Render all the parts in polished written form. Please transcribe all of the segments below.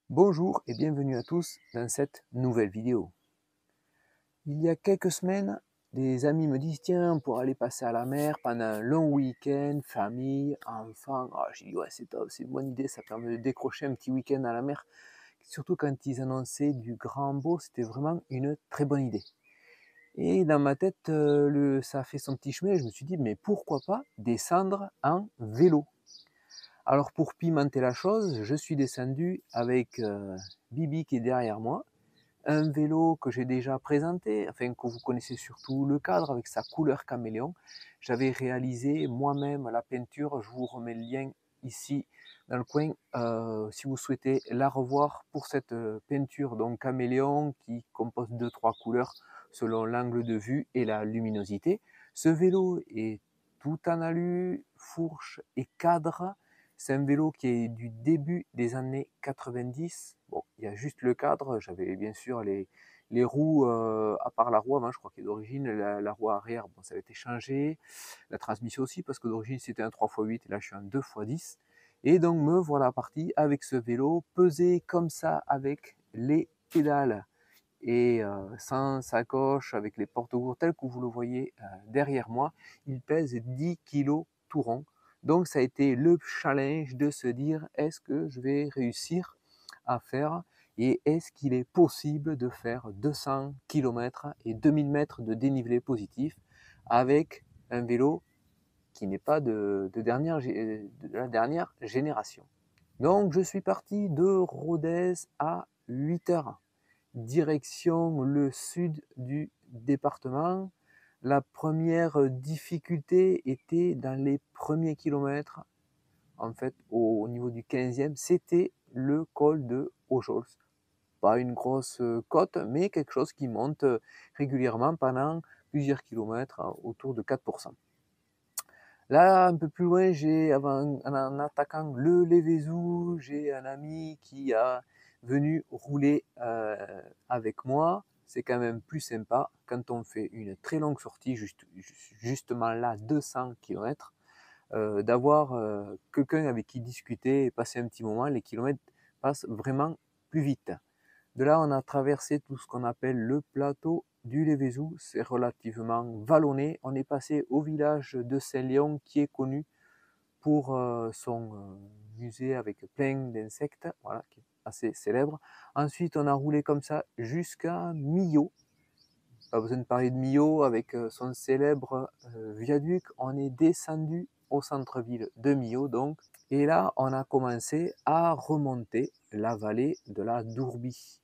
Bonjour et bienvenue à tous dans cette nouvelle vidéo. Il y a quelques semaines, des amis me disent tiens, pour aller passer à la mer pendant un long week-end, famille, enfants. J'ai dit ouais, c'est top, c'est une bonne idée, ça permet de décrocher un petit week-end à la mer. Surtout quand ils annonçaient du grand beau, c'était vraiment une très bonne idée. Et dans ma tête, ça a fait son petit chemin et je me suis dit mais pourquoi pas descendre en vélo. Alors pour pimenter la chose, je suis descendu avec Bibi qui est derrière moi, un vélo que j'ai déjà présenté, enfin que vous connaissez surtout le cadre avec sa couleur caméléon. J'avais réalisé moi-même la peinture, je vous remets le lien ici dans le coin si vous souhaitez la revoir pour cette peinture donc caméléon qui compose de trois couleurs selon l'angle de vue et la luminosité. Ce vélo est tout en alu, fourche et cadre. C'est un vélo qui est du début des années 90. Bon, il y a juste le cadre. J'avais bien sûr les roues, à part la roue avant, je crois qu'elle est d'origine, la roue arrière, bon, ça a été changé. La transmission aussi, parce que d'origine c'était un 3x8 et là je suis un 2x10. Et donc me voilà parti avec ce vélo, pesé comme ça avec les pédales et sans sacoche, avec les porte-gourdes tels que vous le voyez derrière moi. Il pèse 10 kg tout rond. Donc ça a été le challenge de se dire est-ce que je vais réussir à faire et est-ce qu'il est possible de faire 200 km et 2000 mètres de dénivelé positif avec un vélo qui n'est pas de la dernière génération. Donc je suis parti de Rodez à 8 heures direction le sud du département. La première difficulté était dans les premiers kilomètres, en fait au niveau du 15e, c'était le col de Aujols. Pas une grosse côte, mais quelque chose qui monte régulièrement pendant plusieurs kilomètres, autour de 4%. Là, un peu plus loin, en attaquant le Lévézou, j'ai un ami qui a venu rouler avec moi. C'est quand même plus sympa quand on fait une très longue sortie, justement là, 200 km, d'avoir quelqu'un avec qui discuter et passer un petit moment. Les kilomètres passent vraiment plus vite. De là, on a traversé tout ce qu'on appelle le plateau du Lévézou. C'est relativement vallonné. On est passé au village de Saint-Léon qui est connu pour son musée avec plein d'insectes, voilà, qui est assez célèbre. Ensuite, on a roulé comme ça jusqu'à Millau. Pas besoin de parler de Millau avec son célèbre viaduc. On est descendu au centre-ville de Millau, donc. Et là, on a commencé à remonter la vallée de la Dourbie.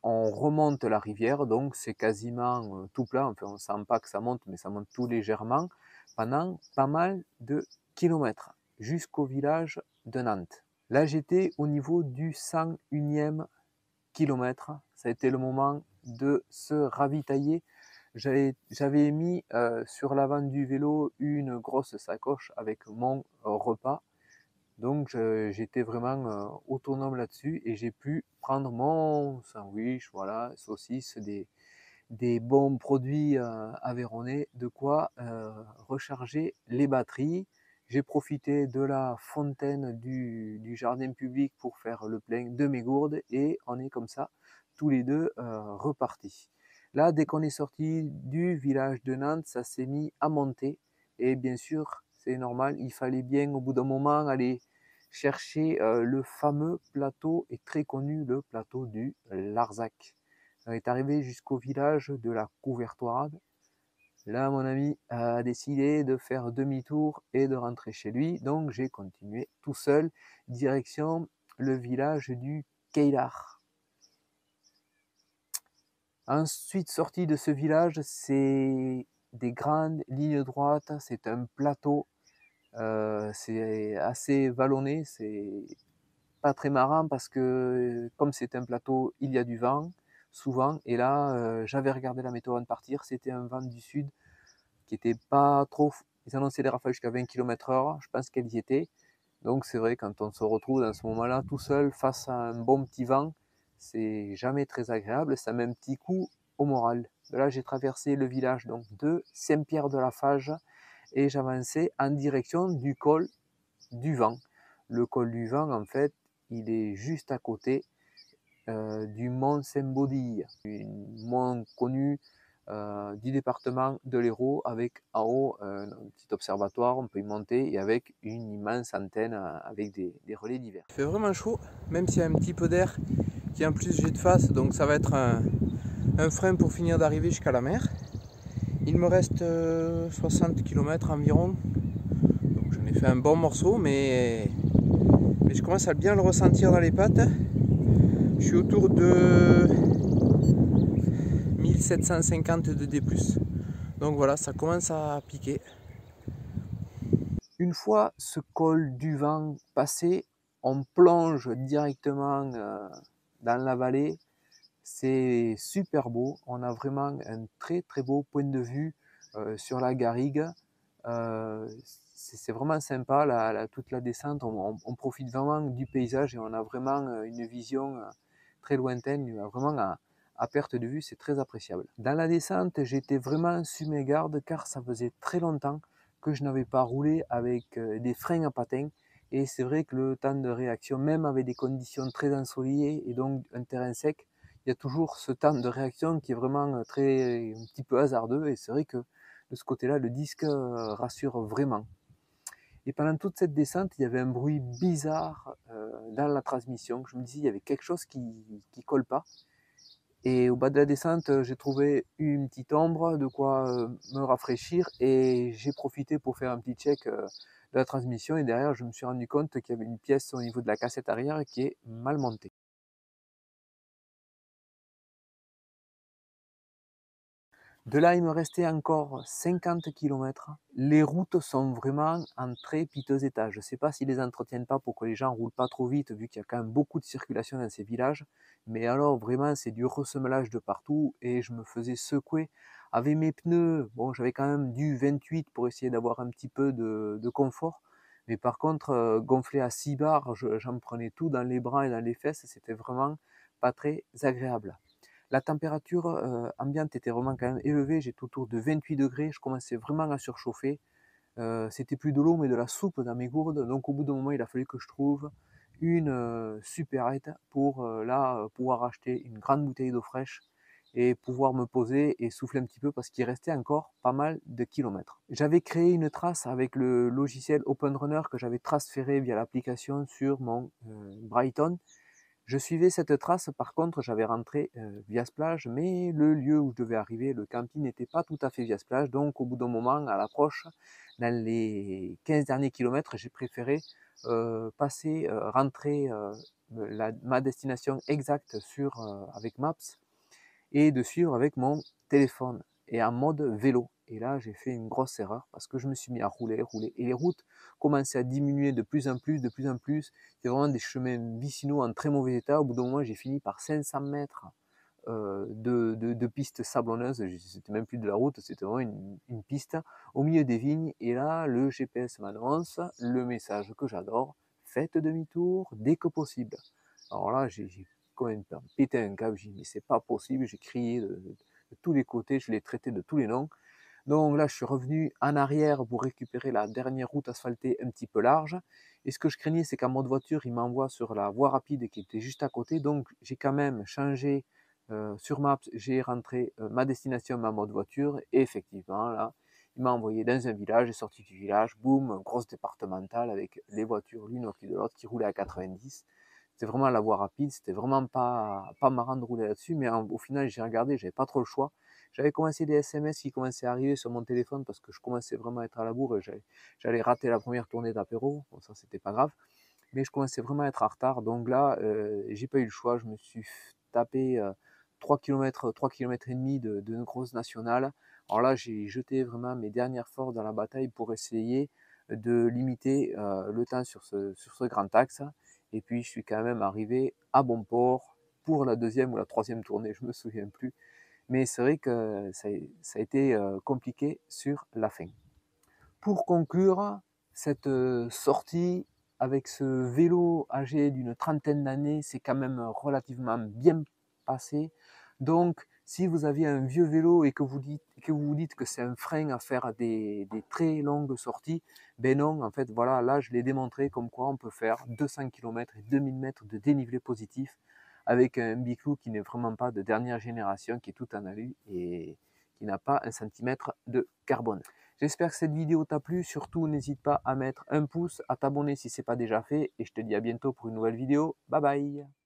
On remonte la rivière, donc c'est quasiment tout plat, enfin on sent pas que ça monte, mais ça monte tout légèrement, pendant pas mal de kilomètres, jusqu'au village de Nantes. Là j'étais au niveau du 101e kilomètre, ça a été le moment de se ravitailler. J'avais mis sur l'avant du vélo une grosse sacoche avec mon repas. Donc j'étais vraiment autonome là-dessus et j'ai pu prendre mon sandwich, voilà, saucisses, des bons produits aveyronnais, de quoi recharger les batteries. J'ai profité de la fontaine du jardin public pour faire le plein de mes gourdes et on est comme ça tous les deux repartis. Là, dès qu'on est sorti du village de Nantes, ça s'est mis à monter et bien sûr, c'est normal, il fallait bien au bout d'un moment aller chercher le fameux plateau et très connu, le plateau du Larzac. On est arrivé jusqu'au village de la Couvertoirade. Là, mon ami a décidé de faire demi-tour et de rentrer chez lui. Donc, j'ai continué tout seul, direction le village du Keilar. Ensuite, sorti de ce village, c'est des grandes lignes droites. C'est un plateau. C'est assez vallonné. C'est pas très marrant parce que comme c'est un plateau, il y a du vent souvent. Et là, j'avais regardé la météo avant de partir. C'était un vent du sud qui était pas trop. Ils annonçaient des rafales jusqu'à 20 km/h. Je pense qu'elles y étaient. Donc c'est vrai, quand on se retrouve dans ce moment-là tout seul face à un bon petit vent, c'est jamais très agréable. Ça met un petit coup au moral. De là, j'ai traversé le village donc, de Saint-Pierre-de-la-Fage et j'avançais en direction du col du Vent. Le col du Vent, en fait, il est juste à côté du mont Saint-Baudille, un mont connu du département de l'Hérault, avec en haut un petit observatoire, on peut y monter, et avec une immense antenne avec des relais divers. Il fait vraiment chaud, même s'il y a un petit peu d'air qui en plus j'ai de face, donc ça va être un frein pour finir d'arriver jusqu'à la mer. Il me reste 60 km environ, donc j'en ai fait un bon morceau, mais je commence à bien le ressentir dans les pattes. Je suis autour de 1750 de D+. Donc voilà, ça commence à piquer. Une fois ce col du vent passé, on plonge directement dans la vallée. C'est super beau. On a vraiment un très beau point de vue sur la garrigue. C'est vraiment sympa, toute la descente. On profite vraiment du paysage et on a vraiment une vision très lointaine, vraiment à perte de vue, c'est très appréciable. Dans la descente, j'étais vraiment sur mes gardes car ça faisait très longtemps que je n'avais pas roulé avec des freins à patins. Et c'est vrai que le temps de réaction, même avec des conditions très ensoleillées et donc un terrain sec, il y a toujours ce temps de réaction qui est vraiment un petit peu hasardeux. Et c'est vrai que de ce côté-là, le disque rassure vraiment. Et pendant toute cette descente, il y avait un bruit bizarre dans la transmission. Je me disais, il y avait quelque chose qui ne colle pas. Et au bas de la descente, j'ai trouvé une petite ombre, de quoi me rafraîchir. Et j'ai profité pour faire un petit check de la transmission. Et derrière, je me suis rendu compte qu'il y avait une pièce au niveau de la cassette arrière qui est mal montée. De là, il me restait encore 50 km. Les routes sont vraiment en très piteux état. Je ne sais pas s'ils les entretiennent pas pour que les gens ne roulent pas trop vite, vu qu'il y a quand même beaucoup de circulation dans ces villages. Mais alors, vraiment, c'est du ressemelage de partout et je me faisais secouer. Avec mes pneus, bon, j'avais quand même du 28 pour essayer d'avoir un petit peu de confort. Mais par contre, gonflé à 6 bars, j'en prenais tout dans les bras et dans les fesses. C'était vraiment pas très agréable. La température ambiante était vraiment quand même élevée, j'étais autour de 28 degrés, je commençais vraiment à surchauffer. C'était plus de l'eau mais de la soupe dans mes gourdes, donc au bout d'un moment il a fallu que je trouve une supérette pour pouvoir acheter une grande bouteille d'eau fraîche et pouvoir me poser et souffler un petit peu parce qu'il restait encore pas mal de kilomètres. J'avais créé une trace avec le logiciel OpenRunner que j'avais transféré via l'application sur mon Brighton. Je suivais cette trace, par contre j'avais rentré Viasplage, mais le lieu où je devais arriver, le camping, n'était pas tout à fait Viasplage, donc au bout d'un moment, à l'approche, dans les 15 derniers kilomètres, j'ai préféré rentrer ma destination exacte avec Maps et de suivre avec mon téléphone et en mode vélo. Et là, j'ai fait une grosse erreur parce que je me suis mis à rouler. Et les routes commençaient à diminuer de plus en plus. C'est vraiment des chemins vicinaux en très mauvais état. Au bout d'un moment, j'ai fini par 500 mètres de pistes sablonneuses. C'était même plus de la route, c'était vraiment une piste au milieu des vignes. Et là, le GPS m'annonce le message que j'adore: faites demi-tour dès que possible. Alors là, j'ai quand même pété un câble. J'ai dit, mais c'est pas possible. J'ai crié de tous les côtés, je l'ai traité de tous les noms. Donc là, je suis revenu en arrière pour récupérer la dernière route asphaltée un petit peu large. Et ce que je craignais, c'est qu'en mode voiture, il m'envoie sur la voie rapide qui était juste à côté. Donc j'ai quand même changé sur Maps, j'ai rentré ma destination, ma mode voiture. Et effectivement, là, il m'a envoyé dans un village, j'ai sorti du village, boum, grosse départementale avec les voitures l'une au-dessus de l'autre qui roulaient à 90. C'était vraiment la voie rapide, c'était vraiment pas marrant de rouler là-dessus, mais au final, j'ai regardé, j'avais pas trop le choix. J'avais commencé des SMS qui commençaient à arriver sur mon téléphone parce que je commençais vraiment à être à la bourre et j'allais rater la première tournée d'apéro. Bon, ça, c'était pas grave. Mais je commençais vraiment à être en retard. Donc là, j'ai pas eu le choix. Je me suis tapé 3 km, 3 km et demi de grosse nationale. Alors là, j'ai jeté vraiment mes dernières forces dans la bataille pour essayer de limiter le temps sur ce grand axe. Et puis, je suis quand même arrivé à bon port pour la deuxième ou la troisième tournée, je me souviens plus. Mais c'est vrai que ça a été compliqué sur la fin. Pour conclure cette sortie avec ce vélo âgé d'une trentaine d'années, c'est quand même relativement bien passé. Donc Si vous aviez un vieux vélo et que vous vous dites que c'est un frein à faire des très longues sorties, ben non, en fait, voilà, là, je l'ai démontré comme quoi on peut faire 200 km et 2000 mètres de dénivelé positif avec un Biclou qui n'est vraiment pas de dernière génération, qui est tout en alu et qui n'a pas un centimètre de carbone. J'espère que cette vidéo t'a plu. Surtout, n'hésite pas à mettre un pouce, à t'abonner si ce n'est pas déjà fait. Et je te dis à bientôt pour une nouvelle vidéo. Bye bye!